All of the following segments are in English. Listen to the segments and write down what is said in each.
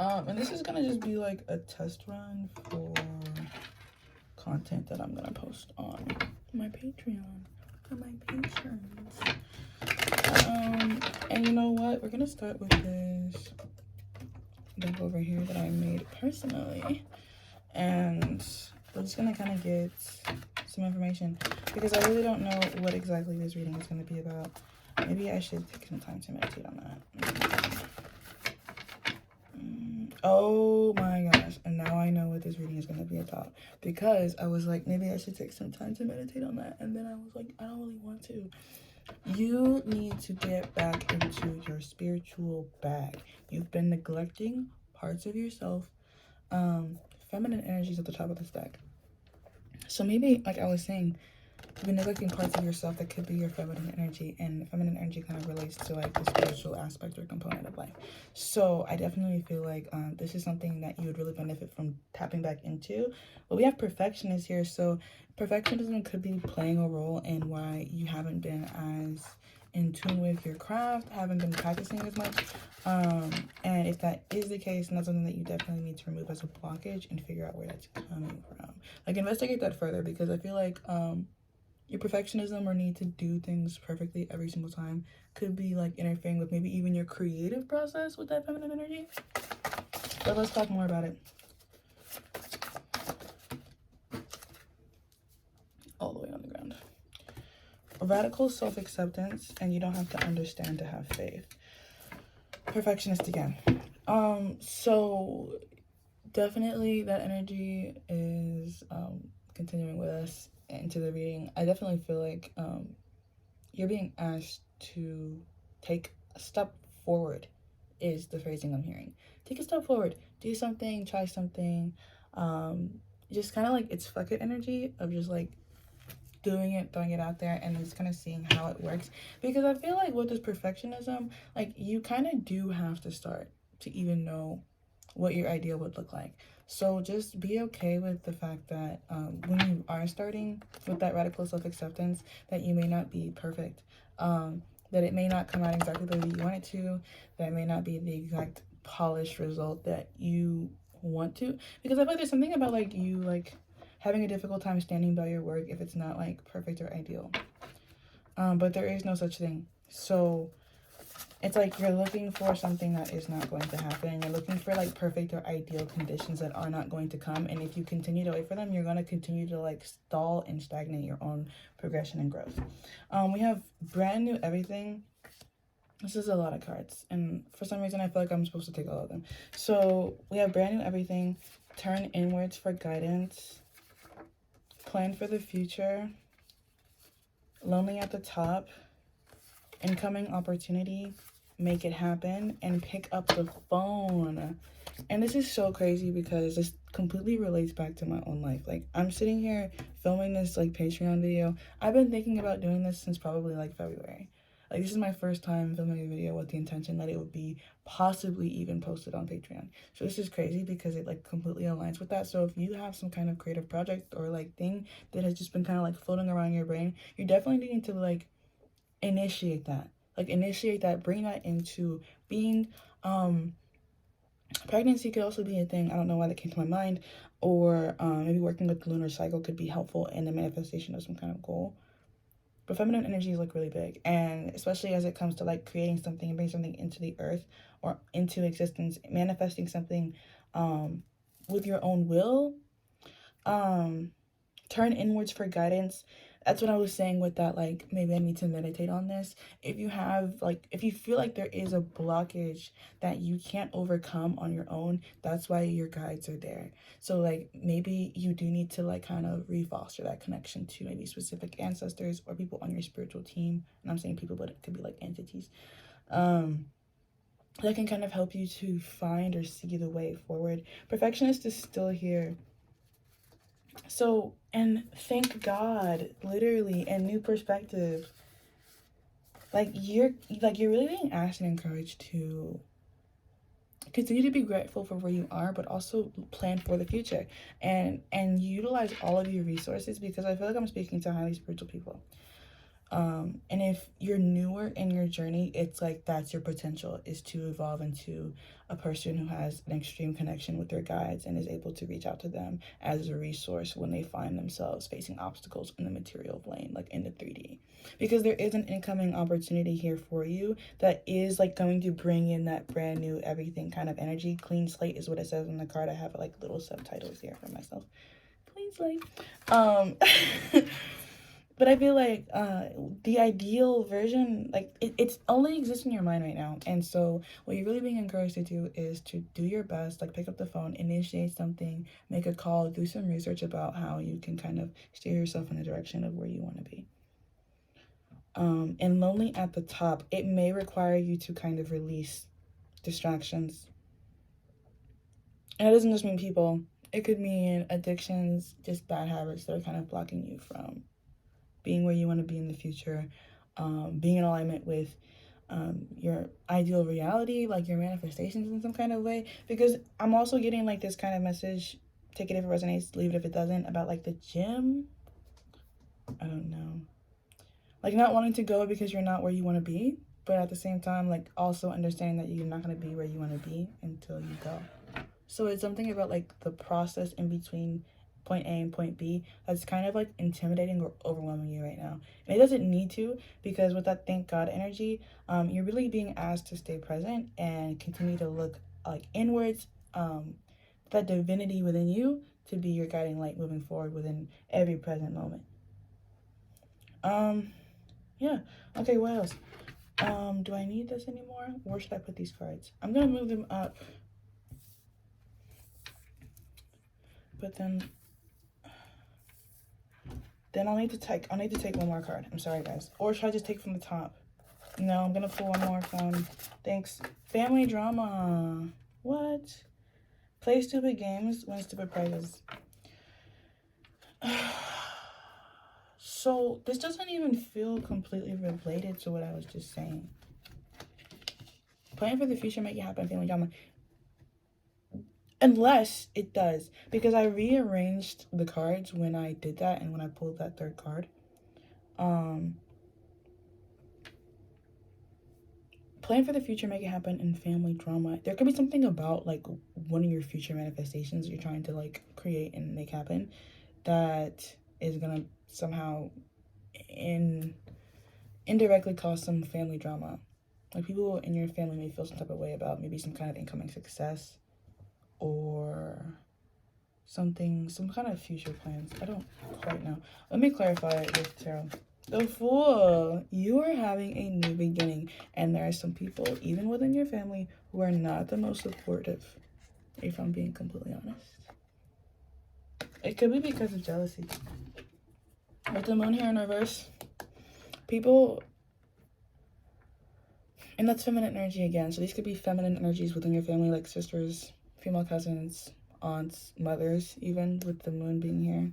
And this is gonna just be like a test run for content that I'm gonna post on my Patreon for my patrons. And you know what? We're gonna start with this book over here that I made personally, and we're just gonna kind of get some information because I really don't know what exactly this reading is going to be about. Maybe I should take some time to meditate on that. Oh my gosh, and now I know what this reading is going to be about, because I was like, maybe I should take some time to meditate on that, and then I was like, I don't really want to. You need to get back into your spiritual bag. You've been neglecting parts of yourself. Feminine energy is at the top of the stack. So maybe, like I was saying, you've been neglecting parts of yourself that could be your feminine energy, and feminine energy kind of relates to like the spiritual aspect or component of life. So I definitely feel like this is something that you would really benefit from tapping back into. But we have perfectionists here, so perfectionism could be playing a role in why you haven't been as in tune with your craft, haven't been practicing as much. And if that is the case, then that's something that you definitely need to remove as a blockage and figure out where that's coming from. Like, investigate that further, because I feel like your perfectionism or need to do things perfectly every single time could be like interfering with maybe even your creative process with that feminine energy. But let's talk more about it. All the way on the ground. Radical self-acceptance, and you don't have to understand to have faith. Perfectionist again. So definitely that energy is continuing with us into the reading. I definitely feel like you're being asked to take a step forward is the phrasing I'm hearing. Take a step forward, do something, try something. Just kind of like it's fuck it energy of just like doing it, throwing it out there, and just kind of seeing how it works. Because I feel like with this perfectionism, like you kind of do have to start to even know what your ideal would look like. So just be okay with the fact that when you are starting with that radical self-acceptance, that you may not be perfect, that it may not come out exactly the way you want it to, that it may not be the exact polished result that you want to. Because I feel like there's something about like you like having a difficult time standing by your work if it's not like perfect or ideal. But there is no such thing. So it's like you're looking for something that is not going to happen. You're looking for like perfect or ideal conditions that are not going to come. And if you continue to wait for them, you're going to continue to like stall and stagnate your own progression and growth. We have brand new everything. This is a lot of cards. And for some reason, I feel like I'm supposed to take all of them. So we have brand new everything. Turn inwards for guidance. Plan for the future. Lonely at the top. Incoming opportunity. Make it happen. And pick up the phone. And this is so crazy because this completely relates back to my own life. Like, I'm sitting here filming this like Patreon video. I've been thinking about doing this since probably like February. Like, this is my first time filming a video with the intention that it would be possibly even posted on Patreon. So this is crazy because it like completely aligns with that. So if you have some kind of creative project or like thing that has just been kind of like floating around your brain, you definitely need to like initiate that. Like, initiate that, bring that into being. Pregnancy could also be a thing. I don't know why that came to my mind. Or maybe working with the lunar cycle could be helpful in the manifestation of some kind of goal. But feminine energy is like really big, and especially as it comes to like creating something and bring something into the earth or into existence, manifesting something with your own will. Turn inwards for guidance. That's what I was saying with that, like, maybe I need to meditate on this. If you have, like, if you feel like there is a blockage that you can't overcome on your own, that's why your guides are there. So, like, maybe you do need to, like, kind of re-foster that connection to maybe specific ancestors or people on your spiritual team. And I'm saying people, but it could be, like, entities. That can kind of help you to find or see the way forward. Perfectionist is still here. So, and thank God, literally, and new perspective. Like, you're really being asked and encouraged to continue to be grateful for where you are, but also plan for the future and utilize all of your resources, because I feel like I'm speaking to highly spiritual people. And if you're newer in your journey, it's like that's your potential, is to evolve into a person who has an extreme connection with their guides and is able to reach out to them as a resource when they find themselves facing obstacles in the material plane, like in the 3D. Because there is an incoming opportunity here for you that is like going to bring in that brand new everything kind of energy. Clean slate is what it says on the card. I have like little subtitles here for myself. Clean slate. But I feel like the ideal version, like, it's only exists in your mind right now. And so what you're really being encouraged to do is to do your best, like pick up the phone, initiate something, make a call, do some research about how you can kind of steer yourself in the direction of where you want to be. And lonely at the top, it may require you to kind of release distractions. And it doesn't just mean people. It could mean addictions, just bad habits that are kind of blocking you from being where you want to be in the future, being in alignment with your ideal reality, like your manifestations in some kind of way. Because I'm also getting like this kind of message, take it if it resonates, leave it if it doesn't, about like the gym. I don't know. Like not wanting to go because you're not where you want to be, but at the same time, like also understanding that you're not going to be where you want to be until you go. So it's something about like the process in between point A and point B that's kind of like intimidating or overwhelming you right now. And it doesn't need to, because with that thank God energy, you're really being asked to stay present and continue to look like inwards, that divinity within you to be your guiding light moving forward within every present moment. Yeah. Okay, what else? Do I need this anymore? Where should I put these cards? I'm gonna move them up. But then I'll need to take one more card. I'm sorry, guys. Or should I just take from the top? No, I'm gonna pull one more from, thanks, family drama. What? Play stupid games, win stupid prizes. So this doesn't even feel completely related to what I was just saying. Plan for the future, make it happen, family drama. Unless it does, because I rearranged the cards when I did that and when I pulled that third card. Plan for the future, make it happen, and family drama. There could be something about like one of your future manifestations you're trying to like create and make happen that is gonna somehow indirectly cause some family drama. Like people in your family may feel some type of way about maybe some kind of incoming success or something, some kind of future plans. I don't quite know. Let me clarify it with tarot. The Fool, you are having a new beginning, and there are some people, even within your family, who are not the most supportive, if I'm being completely honest. It could be because of jealousy. With the moon here in reverse, people, and that's feminine energy again, so these could be feminine energies within your family, like sisters, female cousins, aunts, mothers, even with the moon being here,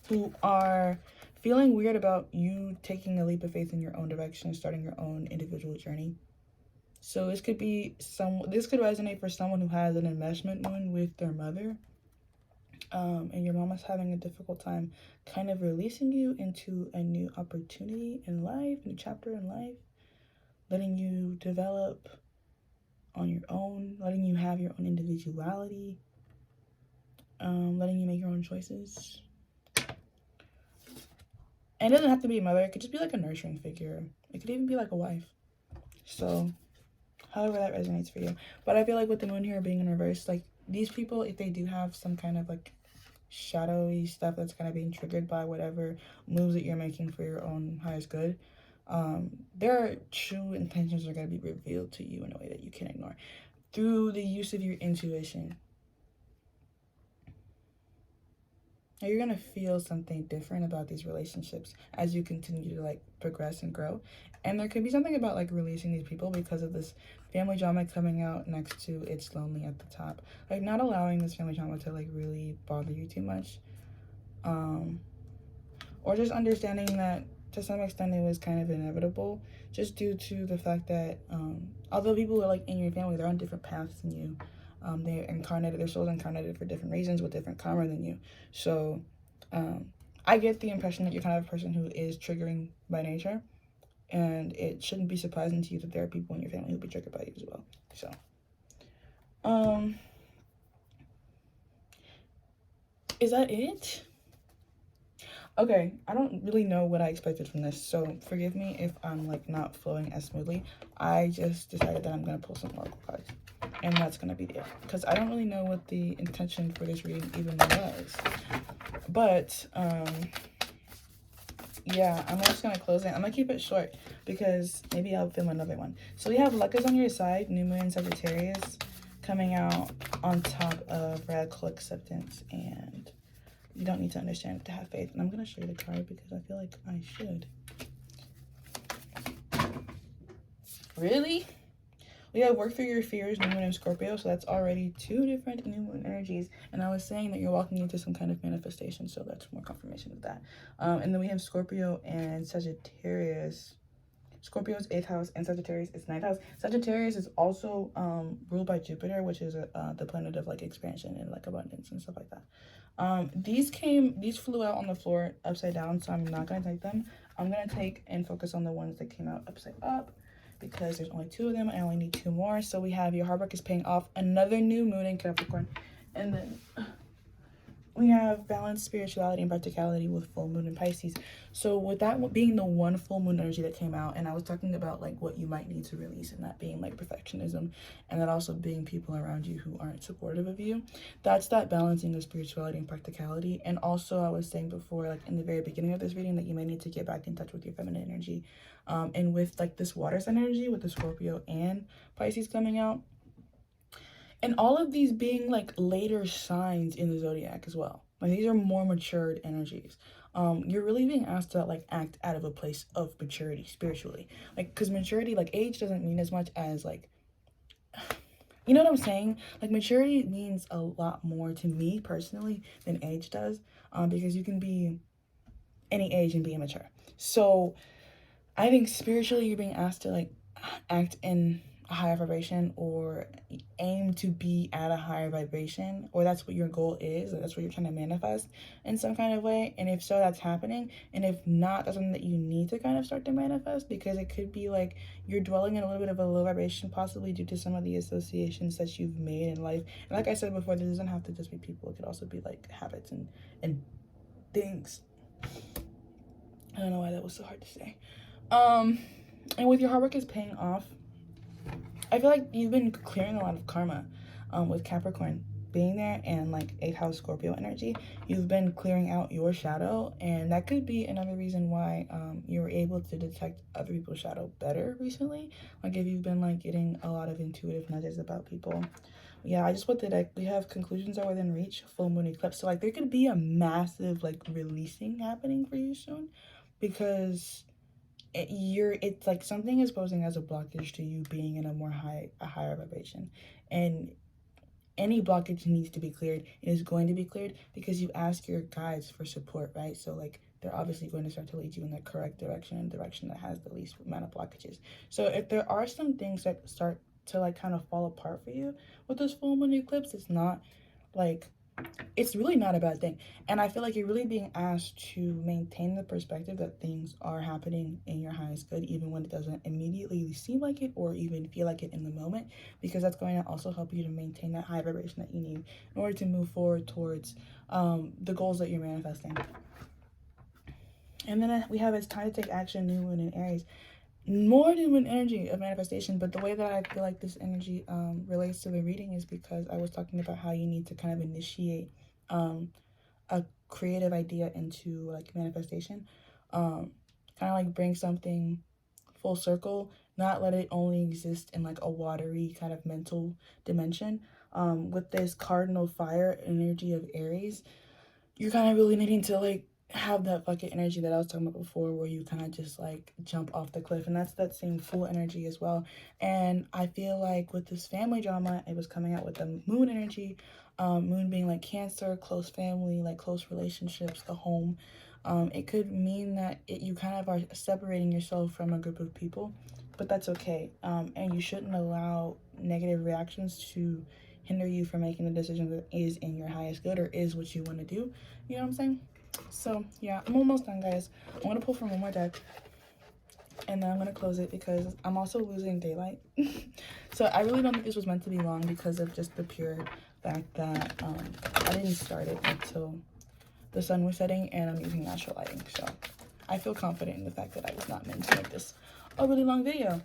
who are feeling weird about you taking a leap of faith in your own direction, starting your own individual journey. So this could be this could resonate for someone who has an investment moon with their mother, and your mama's having a difficult time kind of releasing you into a new opportunity in life, new chapter in life, letting you develop on your own, letting you have your own individuality, letting you make your own choices. And it doesn't have to be a mother. It could just be like a nurturing figure. It could even be like a wife. So however that resonates for you. But I feel like with the moon here being in reverse, like these people, if they do have some kind of like shadowy stuff that's kind of being triggered by whatever moves that you're making for your own highest good, their true intentions are going to be revealed to you in a way that you can't ignore through the use of your intuition. Now you're going to feel something different about these relationships as you continue to like progress and grow. And there could be something about like releasing these people because of this family drama coming out next to it's lonely at the top. Like not allowing this family drama to like really bother you too much. Or just understanding that to some extent it was kind of inevitable, just due to the fact that although people are like in your family, they're on different paths than you. Their souls incarnated for different reasons with different karma than you. So I get the impression that you're kind of a person who is triggering by nature, and it shouldn't be surprising to you that there are people in your family who be triggered by you as well. So, is that it? Okay, I don't really know what I expected from this, so forgive me if I'm like not flowing as smoothly. I just decided that I'm gonna pull some oracle cards, and that's gonna be it, because I don't really know what the intention for this reading even was. But yeah, I'm just gonna close it. I'm gonna keep it short because maybe I'll film another one. So we have luck is on your side, new moon Sagittarius coming out on top of radical acceptance, and you don't need to understand it to have faith. And I'm going to show you the card because I feel like I should. Really? We have work through your fears, new moon in Scorpio. So that's already 2 different new moon energies. And I was saying that you're walking into some kind of manifestation. So that's more confirmation of that. And then we have Scorpio and Sagittarius. Scorpio's 8th house and Sagittarius is 9th house. Sagittarius is also ruled by Jupiter, which is the planet of like expansion and like abundance and stuff like that. These flew out on the floor upside down, so I'm not gonna take them. I'm gonna take and focus on the ones that came out upside up because there's only 2 of them. I only need 2 more. So we have your hard work is paying off, another new moon in Capricorn, and then we have balanced spirituality and practicality with full moon in Pisces. So with that being the one full moon energy that came out, and I was talking about like what you might need to release, and that being like perfectionism, and that also being people around you who aren't supportive of you. That's that balancing of spirituality and practicality. And also I was saying before, like in the very beginning of this reading, that you may need to get back in touch with your feminine energy. And with like this water sign energy with the Scorpio and Pisces coming out, and all of these being like later signs in the zodiac as well. Like these are more matured energies. You're really being asked to like act out of a place of maturity spiritually. Like, because maturity, like age doesn't mean as much as like, you know what I'm saying? Like maturity means a lot more to me personally than age does. Because you can be any age and be immature. So I think spiritually you're being asked to like act in a higher vibration, or aim to be at a higher vibration, or that's what your goal is, or that's what you're trying to manifest in some kind of way. And if so, that's happening. And if not, that's something that you need to kind of start to manifest, because it could be like you're dwelling in a little bit of a low vibration, possibly due to some of the associations that you've made in life. And like I said before, this doesn't have to just be people. It could also be like habits and things. I don't know why that was so hard to say. And with your hard work is paying off, I feel like you've been clearing a lot of karma with Capricorn being there, and like 8th house Scorpio energy. You've been clearing out your shadow, and that could be another reason why you were able to detect other people's shadow better recently. Like if you've been like getting a lot of intuitive nudges about people. Yeah, I just put the deck. We have conclusions are within reach, full moon eclipse. So like there could be a massive like releasing happening for you soon, because it's like something is posing as a blockage to you being in a higher vibration, and any blockage needs to be cleared. It is going to be cleared because you ask your guides for support, right? So like they're obviously going to start to lead you in the correct direction, and direction that has the least amount of blockages. So if there are some things that start to like kind of fall apart for you with this full moon eclipse, it's not like, it's really not a bad thing. And I feel like you're really being asked to maintain the perspective that things are happening in your highest good, even when it doesn't immediately seem like it or even feel like it in the moment, because that's going to also help you to maintain that high vibration that you need in order to move forward towards the goals that you're manifesting. And then we have it's time to take action, new moon in Aries. More new moon energy of manifestation, but the way that I feel like this energy relates to the reading is because I was talking about how you need to kind of initiate a creative idea into like manifestation, kind of like bring something full circle, not let it only exist in like a watery kind of mental dimension. With this cardinal fire energy of Aries, you're kind of really needing to like have that bucket energy that I was talking about before, where you kind of just like jump off the cliff, and that's that same full energy as well. And I feel like with this family drama, it was coming out with the moon energy, moon being like Cancer, close family, like close relationships, the home. It could mean that you kind of are separating yourself from a group of people, but that's okay. And you shouldn't allow negative reactions to hinder you from making the decision that is in your highest good or is what you want to do. You know what I'm saying? So yeah, I'm almost done, guys. I'm gonna pull from one more deck, and then I'm gonna close it because I'm also losing daylight. So I really don't think this was meant to be long because of just the pure fact that I didn't start it until the sun was setting, and I'm using natural lighting. So I feel confident in the fact that I was not meant to make this a really long video.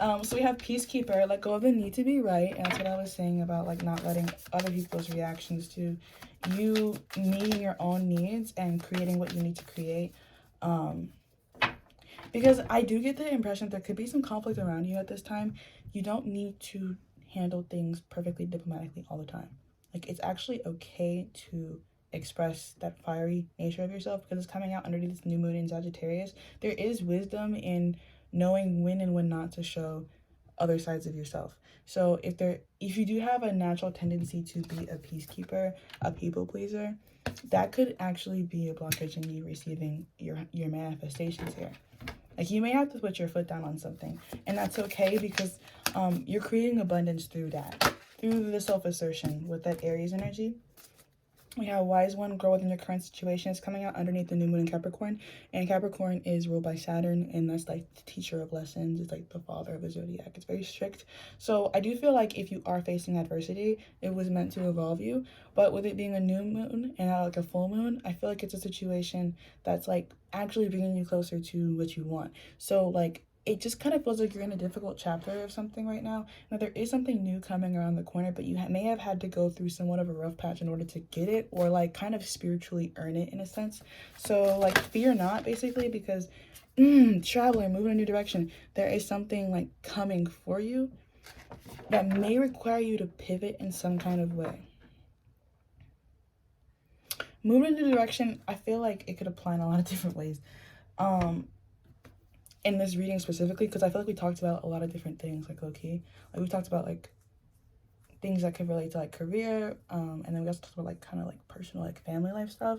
So we have Peacekeeper, let go of the need to be right. And that's what I was saying about like not letting other people's reactions to you meeting your own needs and creating what you need to create. Because I do get the impression that there could be some conflict around you at this time. You don't need to handle things perfectly diplomatically all the time. Like, it's actually okay to express that fiery nature of yourself because it's coming out underneath this new moon in Sagittarius. There is wisdom in knowing when and when not to show other sides of yourself. So if you do have a natural tendency to be a peacekeeper, a people pleaser, that could actually be a blockage in you receiving your manifestations here. Like, you may have to put your foot down on something, and that's okay because you're creating abundance through that, through the self-assertion with that Aries energy. We have Wise One, grow within your current situation. It's coming out underneath the new moon in Capricorn, and Capricorn is ruled by Saturn, and that's like the teacher of lessons. It's like the father of the zodiac. It's very strict. So I do feel like if you are facing adversity, it was meant to evolve you. But with it being a new moon and not like a full moon, I feel like it's a situation that's like actually bringing you closer to what you want. So like, it just kind of feels like you're in a difficult chapter of something right now. Now, there is something new coming around the corner, but you may have had to go through somewhat of a rough patch in order to get it, or like kind of spiritually earn it in a sense. So like, fear not, basically, because traveler, moving in a new direction, there is something like coming for you that may require you to pivot in some kind of way. Moving in a new direction, I feel like it could apply in a lot of different ways. In this reading specifically, because I feel like we talked about a lot of different things, like low-key. Like, we talked about like things that could relate to like career, and then we also talked about like kind of like personal, like family life stuff.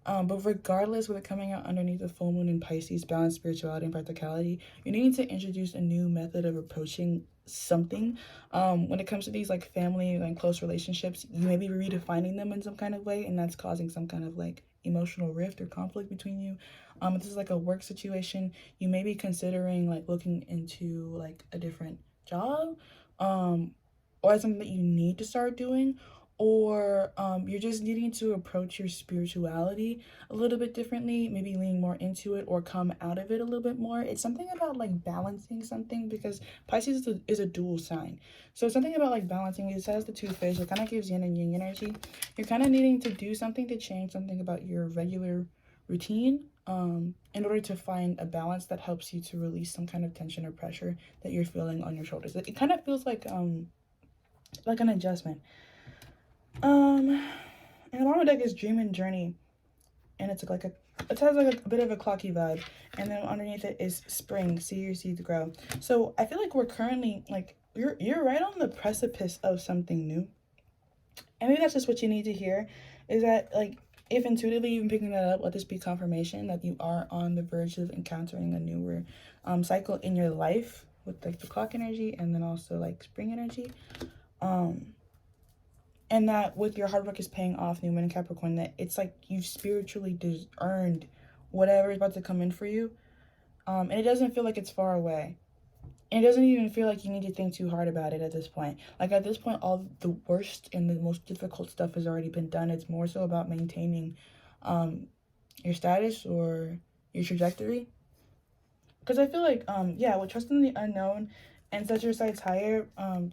But regardless, with it coming out underneath the full moon in Pisces, balance, spirituality, and practicality, you need to introduce a new method of approaching something. When it comes to these like family and close relationships, you may be redefining them in some kind of way, and that's causing some kind of like emotional rift or conflict between you. If this is like a work situation, you may be considering like looking into like a different job, or something that you need to start doing, or you're just needing to approach your spirituality a little bit differently, maybe lean more into it or come out of it a little bit more. It's something about like balancing something, because Pisces is a dual sign. So something about like balancing, it says the two-faced, it kind of gives yin and yang energy. You're kind of needing to do something to change something about your regular routine, in order to find a balance that helps you to release some kind of tension or pressure that you're feeling on your shoulders. It kind of feels like an adjustment. And the bottom deck is Dream and Journey, and it has like a bit of a clocky vibe. And then underneath it is Spring, see your seeds grow. So I feel like we're currently like, you're right on the precipice of something new. And maybe that's just what you need to hear, is that like, if intuitively you've been picking that up, let this be confirmation that you are on the verge of encountering a newer cycle in your life with like the clock energy and then also like spring energy. And that with your hard work is paying off, new moon in Capricorn, that it's like you've spiritually earned whatever is about to come in for you. And it doesn't feel like it's far away. And it doesn't even feel like you need to think too hard about it at this point. Like, at this point, all the worst and the most difficult stuff has already been done. It's more so about maintaining your status or your trajectory. Because I feel like, yeah, with trusting the unknown and set your sights higher,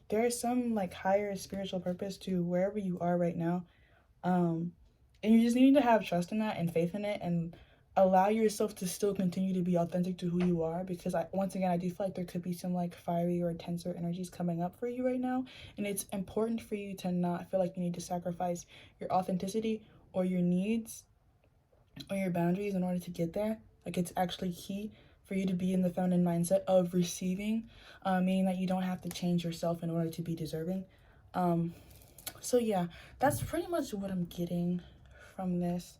there is some like higher spiritual purpose to wherever you are right now. And you just need to have trust in that and faith in it, and allow yourself to still continue to be authentic to who you are. Because once again, I do feel like there could be some like fiery or tenser energies coming up for you right now. And it's important for you to not feel like you need to sacrifice your authenticity or your needs or your boundaries in order to get there. Like, it's actually key for you to be in the feminine mindset of receiving, meaning that you don't have to change yourself in order to be deserving. So yeah, that's pretty much what I'm getting from this.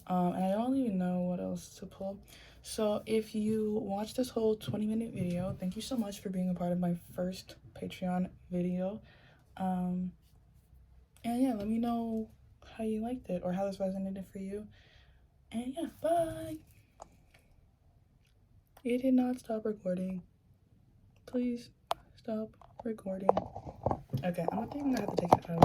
And I don't even know what else to pull. So if you watched this whole 20-minute video, thank you so much for being a part of my first Patreon video. And yeah, let me know how you liked it or how this resonated for you. And yeah, bye. It did not stop recording. Please stop recording. Okay, I'm gonna have to take it out.